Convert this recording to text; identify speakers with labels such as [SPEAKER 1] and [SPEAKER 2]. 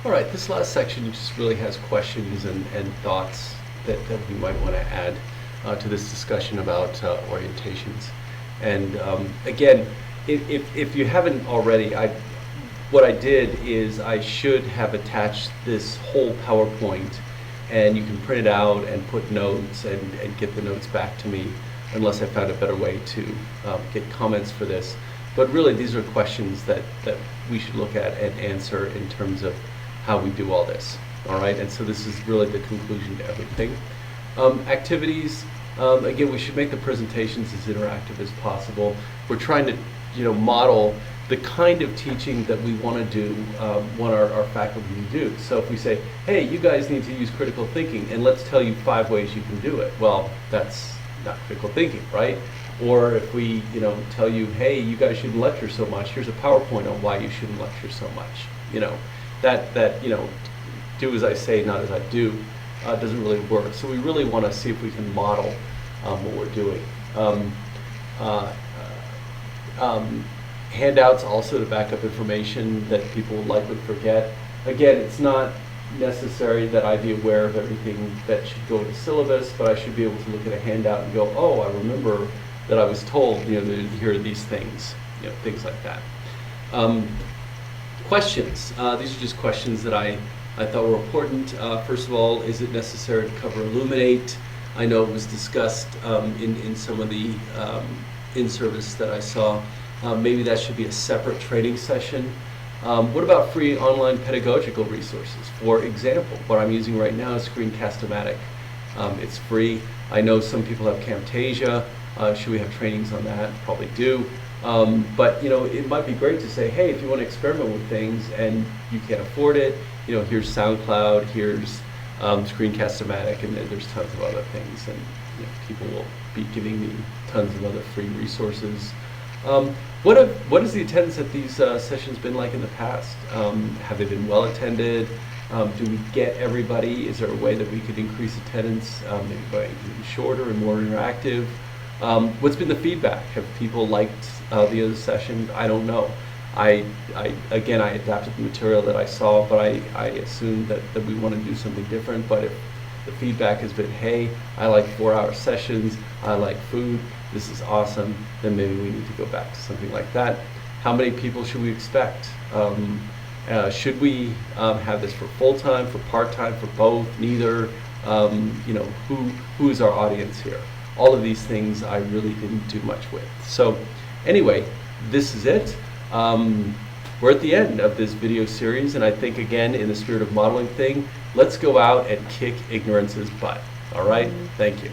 [SPEAKER 1] All right, this last section just really has questions and thoughts that we might want to add to this discussion about orientations. And again, if you haven't already, what I did is I should have attached this whole PowerPoint, and you can print it out and put notes and get the notes back to me, unless I found a better way to get comments for this. But really, these are questions that we should look at and answer in terms of how we do all this. All right, and so this is really the conclusion to everything. Activities, again, we should make the presentations as interactive as possible. We're trying to, model the kind of teaching that we want to do, want our faculty to do. So if we say, hey, you guys need to use critical thinking, and let's tell you 5 ways you can do it. Well, that's not critical thinking, right? Or if we, tell you, hey, you guys shouldn't lecture so much, here's a PowerPoint on why you shouldn't lecture so much. That do as I say, not as I do, doesn't really work. So we really want to see if we can model what we're doing. Handouts also to back up information that people will likely forget. Again, it's not necessary that I be aware of everything that should go to syllabus, but I should be able to look at a handout and go, oh, I remember that I was told, here are these things, things like that. Questions. These are just questions that I thought were important. First of all, is it necessary to cover Illuminate? I know it was discussed in some of the in-service that I saw. Maybe that should be a separate training session. What about free online pedagogical resources? For example, what I'm using right now is Screencast-O-Matic. It's free. I know some people have Camtasia. Should we have trainings on that? Probably do. But it might be great to say, hey, if you want to experiment with things and you can't afford it, here's SoundCloud, here's Screencast-O-Matic, and then there's tons of other things, and people will be giving me tons of other free resources. What has the attendance at these sessions been like in the past? Have they been well attended? Do we get everybody? Is there a way that we could increase attendance, maybe by even shorter and more interactive? What's been the feedback? Have people liked the other session? I don't know. Again, I adapted the material that I saw, but I assumed that we want to do something different. But if the feedback has been, hey, I like 4-hour sessions, I like food, this is awesome, then maybe we need to go back to something like that. How many people should we expect? Should we have this for full-time, for part-time, for both, neither? Who is our audience here? All of these things I really didn't do much with. So anyway, this is it. We're at the end of this video series, and I think, again, in the spirit of modeling thing, let's go out and kick ignorance's butt. All right? Thank you.